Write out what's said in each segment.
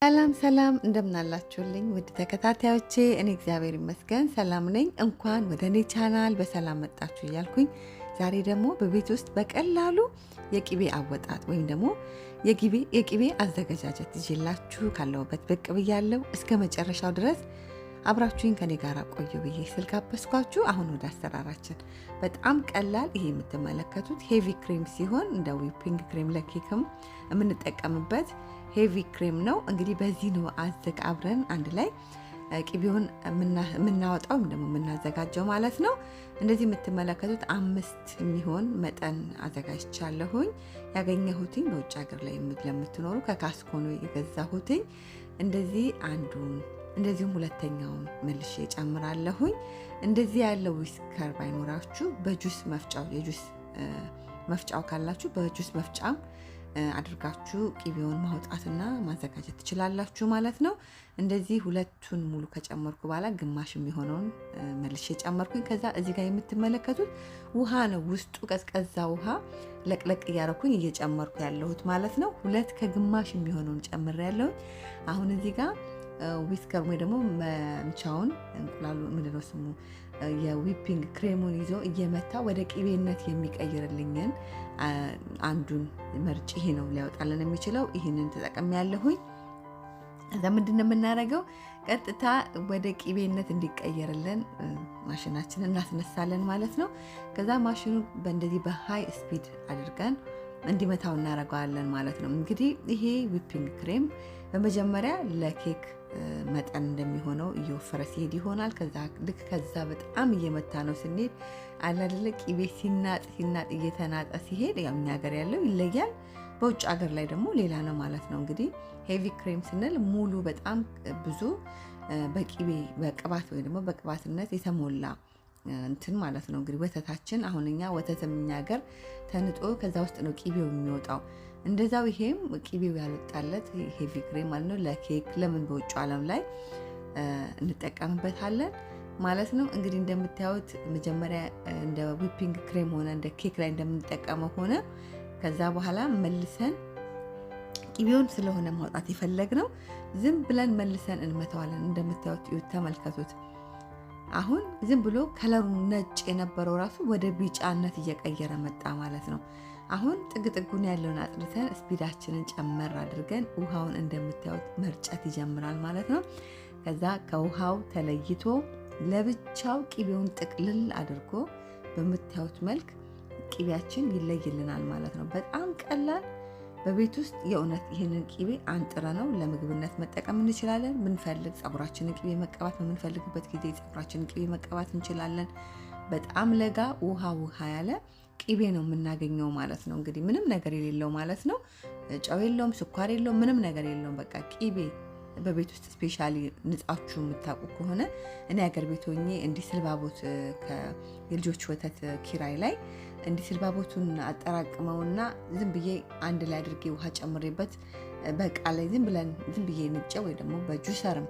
ሰላም እንደምን አላችሁልኝ ውድ ተከታታዮቼ? እኔ እግዚአብሔር ይመስገን ሰላም ነኝ። እንኳን ወደ እኔ ቻናል በሰላም መጣችሁ እያልኩኝ ዛሬ ደግሞ በቤት ውስጥ በቀላሉ የቅቤ አወጣጥ ወይም ደግሞ የቅቤ አዘገጃጀት ይዤላችሁ ካለሁበት ብቅ ብያለሁ። እስከ መጨረሻው ድረስ አብራችሁኝ ከኔ ጋር ቆዩ ብዬ ስልጋበዝኳችሁ። አሁን ወደ አሰራራችን። በጣም ቀላል ይሄ የምትመለከቱት ሄቪ ክሬም ሲሆን እንደ ዊፒንግ ክሬም ለኬክም የምንጠቀምበት ሄቪ ክሬም ነው። እንግዲህ በዚህ ነው አብረን አንድ ላይ ቅቤውን የምናወጣው ወይም ደግሞ የምናዘጋጀው ማለት ነው። እንደዚህ የምትመለከቱት 5 የሚሆን መጠን አዘጋጅቻለሁኝ። ያገኘሁትኝ በውጭ ሀገር ላይ ለምትኖሩ ከካስኮ ነው የገዛሁትኝ። እንደዚህ አንዱን እንደዚሁም ሁለተኛውን መልሼ ጨምራለሁኝ። እንደዚህ ያለው ዊስከር ባይኖራችሁ በጁስ መፍጫው የጁስ መፍጫው ካላችሁ በጁስ መፍጫም አድርጋችሁ ቅቤውን ማውጣትና ማዘጋጀት ትችላላችሁ ማለት ነው። እንደዚህ ሁለቱን ሙሉ ከጨመርኩ በኋላ ግማሽ የሚሆነውን መልሼ ጨመርኩኝ። ከዛ እዚህ ጋር የምትመለከቱት ውሃ ነው። ውስጡ ቀዝቀዛ ውሃ ለቅለቅ እያረኩኝ እየጨመርኩ ያለሁት ማለት ነው። 2 ከግማሽ የሚሆነውን ጨምሬያለሁኝ። አሁን እዚህ ጋር ዊስከር ወይ ደግሞ መምቻውን እንቁላሉ ምንድነው ስሙ የዊፒንግ ክሬሙን ይዞ እየመታ ወደ ቅቤነት የሚቀይርልኝን አንዱን መርጭ ይሄ ነው ሊያወጣልን የሚችለው። ይሄንን ተጠቅሜያለሁኝ። እዛ ምንድነው የምናደርገው? ቀጥታ ወደ ቅቤነት እንዲቀየርልን ማሽናችንን እናስነሳለን ማለት ነው። ከዛ ማሽኑ በእንደዚህ በሃይ ስፒድ አድርገን እንዲመታው እናደርገዋለን ማለት ነው። እንግዲህ ይሄ ዊፒንግ ክሬም በመጀመሪያ ለኬክ መጠን እንደሚሆነው እየወፈረ ሲሄድ ይሆናል። ከዛ በጣም እየመታ ነው ስንሄድ አላደለ ቅቤ ሲናጥ እየተናጠ ሲሄድ ያው እኛ ሀገር ያለው ይለያል፣ በውጭ ሀገር ላይ ደግሞ ሌላ ነው ማለት ነው። እንግዲህ ሄቪ ክሬም ስንል ሙሉ በጣም ብዙ በቅቤ በቅባት ወይ ደግሞ በቅባትነት የተሞላ እንትን ማለት ነው። እንግዲህ ወተታችን አሁን እኛ ወተትም እኛ ሀገር ተንጦ ከዛ ውስጥ ነው ቅቤው የሚወጣው። እንደዛው ይሄም ቅቤው ያልወጣለት ሄቪ ክሬም ማለት ነው። ለኬክ ለምን በውጭ ዓለም ላይ እንጠቀምበታለን ማለት ነው። እንግዲህ እንደምታዩት መጀመሪያ እንደ ዊፒንግ ክሬም ሆነ እንደ ኬክ ላይ እንደምንጠቀመው ሆነ። ከዛ በኋላ መልሰን ቅቤውን ስለሆነ ማውጣት የፈለግነው ዝም ብለን መልሰን እንመታዋለን። እንደምታዩት ተመልከቱት። አሁን ዝም ብሎ ከለሩ ነጭ የነበረው ራሱ ወደ ቢጫነት እየቀየረ መጣ ማለት ነው። አሁን ጥግጥጉን ያለውን አጥርተን ስፒዳችንን ጨመር አድርገን ውሃውን እንደምታዩት መርጨት ይጀምራል ማለት ነው። ከዛ ከውሃው ተለይቶ ለብቻው ቅቤውን ጥቅልል አድርጎ በምታዩት መልክ ቅቤያችን ይለይልናል ማለት ነው። በጣም ቀላል በቤት ውስጥ የእውነት ይህንን ቅቤ አንጥረ ነው ለምግብነት መጠቀም እንችላለን። ምንፈልግ ፀጉራችንን ቅቤ መቀባት በምንፈልግበት ጊዜ ፀጉራችንን ቅቤ መቀባት እንችላለን። በጣም ለጋ ውሃ ያለ ቅቤ ነው የምናገኘው ማለት ነው። እንግዲህ ምንም ነገር የሌለው ማለት ነው። ጨው የለውም፣ ስኳር የለውም፣ ምንም ነገር የለውም። በቃ ቅቤ በቤት ውስጥ ስፔሻሊ ንጻችሁ የምታውቁ ከሆነ እኔ ሀገር ቤት ሆኜ እንዲህ ስልባቦት የልጆች ወተት ኪራይ ላይ እንዲህ ስልባቦቱን አጠራቅመውና ዝም ብዬ አንድ ላይ አድርጌ ውሃ ጨምሬበት በቃ ላይ ዝም ብዬ ንጬ ወይ ደግሞ በጁሰርም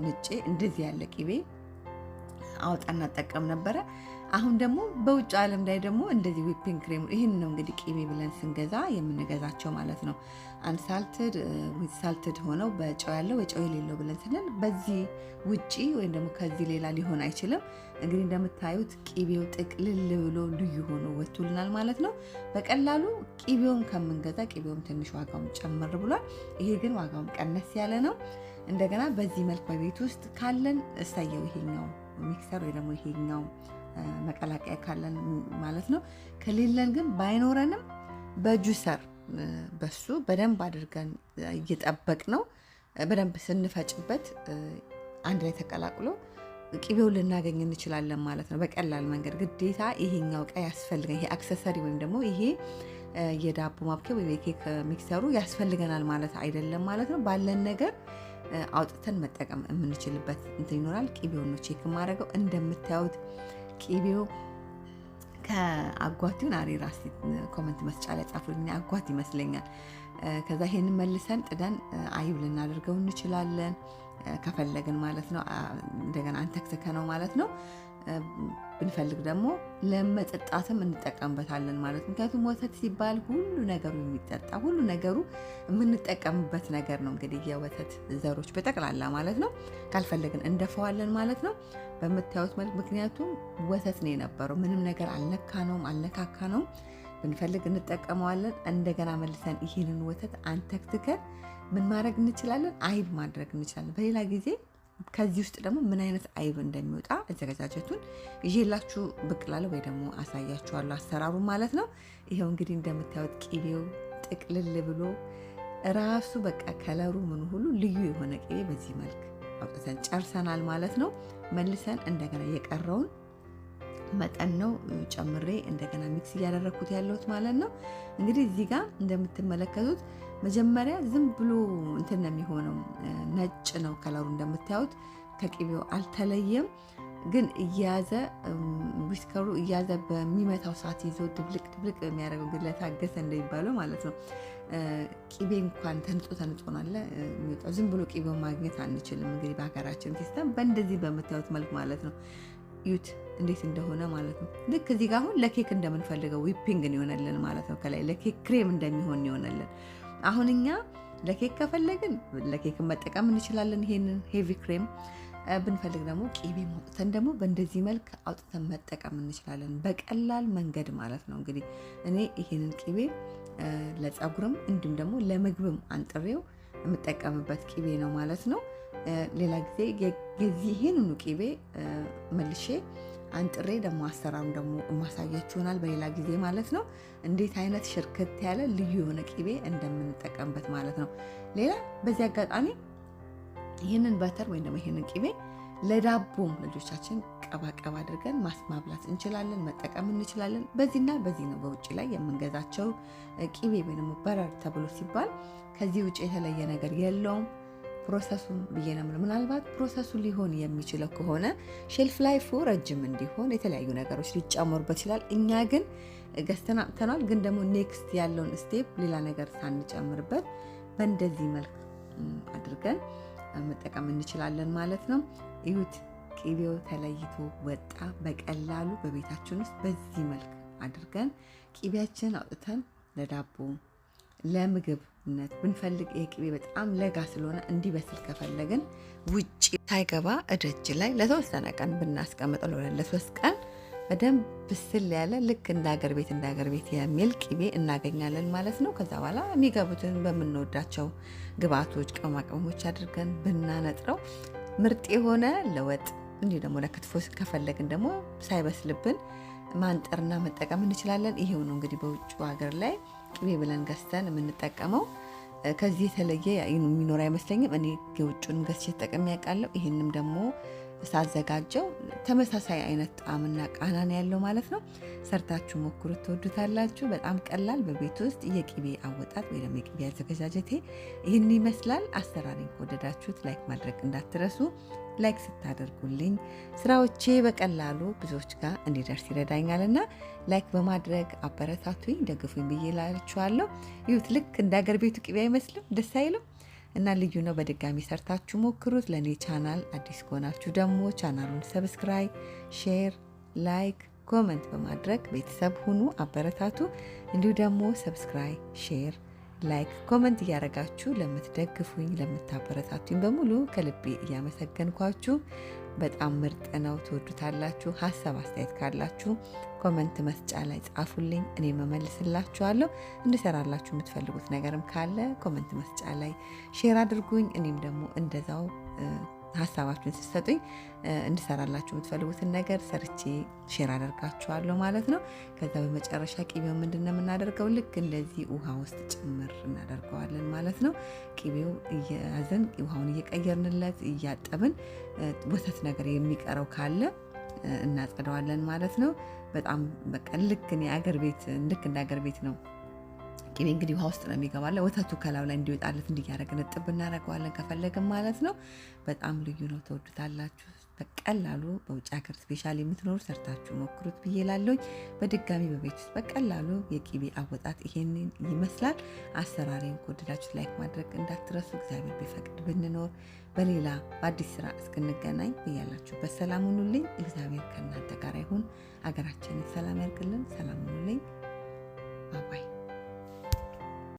ንጬ እንደዚህ ያለ ቅቤ አወጣና ጠቀም ነበረ። አሁን ደግሞ በውጭ ዓለም ላይ ደግሞ እንደዚህ ዊፒንግ ክሬም ይሄን ነው እንግዲህ ቅቤ ብለን ስንገዛ የምንገዛቸው ማለት ነው። አንሳልትድ ዊዝ ሳልትድ ሆነው በጨው ያለው በጨው የሌለው ብለን ስንል በዚህ ውጪ ወይም ደግሞ ከዚህ ሌላ ሊሆን አይችልም። እንግዲህ እንደምታዩት ቅቤው ጥቅልል ብሎ ልዩ ሆኖ ወጥቶልናል ማለት ነው። በቀላሉ ቅቤውን ከምንገዛ ቅቤውን ትንሽ ዋጋውን ጨመር ብሏል። ይሄ ግን ዋጋውን ቀነስ ያለ ነው። እንደገና በዚህ መልክ በቤት ውስጥ ካለን እሳየው ይሄኛው ሚክሰር ወይ ደግሞ ይሄኛው መቀላቀያ ካለን ማለት ነው። ከሌለን ግን ባይኖረንም በጁሰር በሱ በደንብ አድርገን እየጠበቅ ነው በደንብ ስንፈጭበት አንድ ላይ ተቀላቅሎ ቅቤውን ልናገኝ እንችላለን ማለት ነው። በቀላል መንገድ ግዴታ ይሄኛው ዕቃ ያስፈልገን ይሄ አክሰሰሪ ወይም ደግሞ ይሄ የዳቦ ማብኪያ ወይ የኬክ ሚክሰሩ ያስፈልገናል ማለት አይደለም ማለት ነው። ባለን ነገር አውጥተን መጠቀም የምንችልበት እንትን ይኖራል። ቅቤውን ነው ቼክ ማድረገው። እንደምታዩት ቅቤው ከአጓቲውን ራሴ ኮመንት መስጫ ላይ ጻፉልኝ፣ አጓት ይመስለኛል። ከዛ ይሄንን መልሰን ጥደን አይብ ልናደርገው እንችላለን ከፈለግን ማለት ነው። እንደገና አንተክተከ ነው ማለት ነው። ብንፈልግ ደግሞ ለመጠጣትም እንጠቀምበታለን ማለት ነው። ምክንያቱም ወተት ሲባል ሁሉ ነገሩ የሚጠጣ ሁሉ ነገሩ የምንጠቀምበት ነገር ነው። እንግዲህ የወተት ዘሮች በጠቅላላ ማለት ነው። ካልፈለግን እንደፈዋለን ማለት ነው በምታዩት መልክ። ምክንያቱም ወተት ነው የነበረው፣ ምንም ነገር አልነካካ ነው። ብንፈልግ እንጠቀመዋለን። እንደገና መልሰን ይህንን ወተት አንተክትከን ምን ማድረግ እንችላለን? አይብ ማድረግ እንችላለን። በሌላ ጊዜ ከዚህ ውስጥ ደግሞ ምን አይነት አይብ እንደሚወጣ አዘገጃጀቱን ይዤላችሁ ብቅ እላለሁ ወይ ደግሞ አሳያችኋለሁ አሰራሩ ማለት ነው። ይኸው እንግዲህ እንደምታዩት ቅቤው ጥቅልል ብሎ ራሱ በቃ ከለሩ ምን ሁሉ ልዩ የሆነ ቅቤ በዚህ መልክ አውጥተን ጨርሰናል ማለት ነው። መልሰን እንደገና የቀረውን መጠን ነው ጨምሬ እንደገና ሚክስ እያደረኩት ያለሁት ማለት ነው። እንግዲህ እዚህ ጋር እንደምትመለከቱት መጀመሪያ ዝም ብሎ እንትን ነው የሚሆነው፣ ነጭ ነው ከለሩ እንደምታዩት ከቅቤው አልተለየም። ግን እያያዘ ዊስከሩ እያያዘ በሚመታው ሰዓት ይዞ ድብልቅ የሚያደርገው ግን ለታገሰ እንደሚባለው ማለት ነው። ቅቤ እንኳን ተንጦ ናለ የሚወጣው ዝም ብሎ ቅቤው ማግኘት አንችልም። እንግዲህ በሀገራችን ሲስተም በእንደዚህ በምታዩት መልክ ማለት ነው። ዩት እንዴት እንደሆነ ማለት ነው። ልክ እዚህ ጋር አሁን ለኬክ እንደምንፈልገው ዊፒንግ ይሆነልን ማለት ነው። ከላይ ለኬክ ክሬም እንደሚሆን ይሆነልን። አሁን እኛ ለኬክ ከፈለግን ለኬክ መጠቀም እንችላለን ይሄንን ሄቪ ክሬም። ብንፈልግ ደግሞ ቅቤ ማውጥተን ደግሞ በእንደዚህ መልክ አውጥተን መጠቀም እንችላለን በቀላል መንገድ ማለት ነው። እንግዲህ እኔ ይሄንን ቅቤ ለፀጉርም እንዲሁም ደግሞ ለምግብም አንጥሬው የምጠቀምበት ቅቤ ነው ማለት ነው። ሌላ ጊዜ ይሄንኑ ቅቤ መልሼ አንጥሬ ደግሞ አሰራሩን ደግሞ ማሳያችሁ ይሆናል በሌላ ጊዜ ማለት ነው። እንዴት አይነት ሽርክት ያለ ልዩ የሆነ ቅቤ እንደምንጠቀምበት ማለት ነው። ሌላ በዚህ አጋጣሚ ይህንን በተር ወይም ደግሞ ይህንን ቅቤ ለዳቦም ልጆቻችን ቀባ አድርገን ማብላት እንችላለን፣ መጠቀም እንችላለን። በዚህና በዚህ ነው በውጭ ላይ የምንገዛቸው ቅቤ ወይም በረር ተብሎ ሲባል ከዚህ ውጭ የተለየ ነገር የለውም። ፕሮሰሱን ብዬ ነው ምናልባት ፕሮሰሱ ሊሆን የሚችለው ከሆነ ሼልፍ ላይፉ ረጅም እንዲሆን የተለያዩ ነገሮች ሊጨመሩበት ይችላል። እኛ ግን ገዝተናል። ግን ደግሞ ኔክስት ያለውን ስቴፕ ሌላ ነገር ሳንጨምርበት በእንደዚህ መልክ አድርገን መጠቀም እንችላለን ማለት ነው። እዩት፣ ቅቤው ተለይቶ ወጣ በቀላሉ በቤታችን ውስጥ በዚህ መልክ አድርገን ቅቤያችን አውጥተን ለዳቦ ለምግብነት ብንፈልግ ይሄ ቅቤ በጣም ለጋ ስለሆነ እንዲበስል ከፈለግን ውጪ ሳይገባ እደጅ ላይ ለተወሰነ ቀን ብናስቀምጠው ለ3 ቀን በደንብ ብስል ያለ ልክ እንደ ሀገር ቤት የሚል ቅቤ እናገኛለን ማለት ነው። ከዛ በኋላ የሚገቡትን በምንወዳቸው ግብአቶች ቅመማ ቅመሞች አድርገን ብናነጥረው ምርጥ የሆነ ለወጥ እንዲሁ ደግሞ ለክትፎ ከፈለግን ደግሞ ሳይበስልብን ማንጠርና መጠቀም እንችላለን። ይሄው ነው እንግዲህ በውጭ ሀገር ላይ ቅቤ ብለን ገዝተን የምንጠቀመው። ከዚህ የተለየ የሚኖር አይመስለኝም። እኔ የውጭውን ገዝቼ ተጠቅሜ ያውቃለሁ። ይህንም ደግሞ ሳዘጋጀው ተመሳሳይ አይነት ጣዕምና ቃናን ያለው ማለት ነው። ሰርታችሁ ሞክሩት፣ ትወዱታላችሁ። በጣም ቀላል በቤት ውስጥ የቅቤ አወጣጥ ወይ ደግሞ የቅቤ አዘገጃጀቴ ይህን ይመስላል። አሰራሪን ከወደዳችሁት ላይክ ማድረግ እንዳትረሱ። ላይክ ስታደርጉልኝ ስራዎቼ በቀላሉ ብዙዎች ጋር እንዲደርስ ይረዳኛልና ላይክ በማድረግ አበረታቱኝ፣ ደግፉኝ ብዬ ላችኋለሁ። ይሁት ልክ እንደ ሀገር ቤቱ ቅቤ አይመስልም? ደስ አይልም? እና ልዩ ነው። በድጋሚ ሰርታችሁ ሞክሩት። ለእኔ ቻናል አዲስ ከሆናችሁ ደግሞ ቻናሉን ሰብስክራይብ፣ ሼር፣ ላይክ፣ ኮመንት በማድረግ ቤተሰብ ሁኑ፣ አበረታቱ። እንዲሁ ደግሞ ሰብስክራይብ፣ ሼር፣ ላይክ፣ ኮመንት እያደረጋችሁ ለምትደግፉኝ ለምታበረታቱኝ በሙሉ ከልቤ እያመሰገንኳችሁ በጣም ምርጥ ነው፣ ትወዱታላችሁ። ሀሳብ አስተያየት ካላችሁ ኮመንት መስጫ ላይ ጻፉልኝ፣ እኔ መመልስላችኋለሁ። እንድሰራላችሁ የምትፈልጉት ነገርም ካለ ኮመንት መስጫ ላይ ሼር አድርጉኝ። እኔም ደግሞ እንደዛው ሀሳባችሁን ስትሰጡኝ እንድሰራላችሁ የምትፈልጉትን ነገር ሰርቼ ሼር አደርጋችኋለሁ ማለት ነው። ከዛ በመጨረሻ ቅቤው ምንድነው የምናደርገው? ልክ እንደዚህ ውሃ ውስጥ ጭምር እናደርገዋለን ማለት ነው። ቅቤው እየያዘን ውሃውን እየቀየርንለት እያጠብን ወተት ነገር የሚቀረው ካለ እናጸደዋለን ማለት ነው። በጣም በቃ ልክ እንደ አገር ቤት ነው። ቅቤ እንግዲህ ውሃ ውስጥ ነው የሚገባለ። ወተቱ ከላዩ ላይ እንዲወጣለት እንዲያደርገን እጥብ እናደርገዋለን ከፈለግን ማለት ነው። በጣም ልዩ ነው፣ ተወዱታላችሁ። በቀላሉ በውጭ ሀገር ስፔሻሊ የምትኖሩ ሰርታችሁ ሞክሩት ብዬ እላለሁኝ። በድጋሚ በቤት ውስጥ በቀላሉ የቂቤ አወጣጥ ይሄንን ይመስላል። አሰራሬን ከወደዳችሁ ላይክ ማድረግ እንዳትረሱ። እግዚአብሔር ቢፈቅድ ብንኖር በሌላ በአዲስ ስራ እስክንገናኝ በያላችሁበት ሰላም ሁኑልኝ። እግዚአብሔር ከእናንተ ጋር ይሁን። ሀገራችንን ሰላም ያርግልን። ሰላም ሁኑልኝ።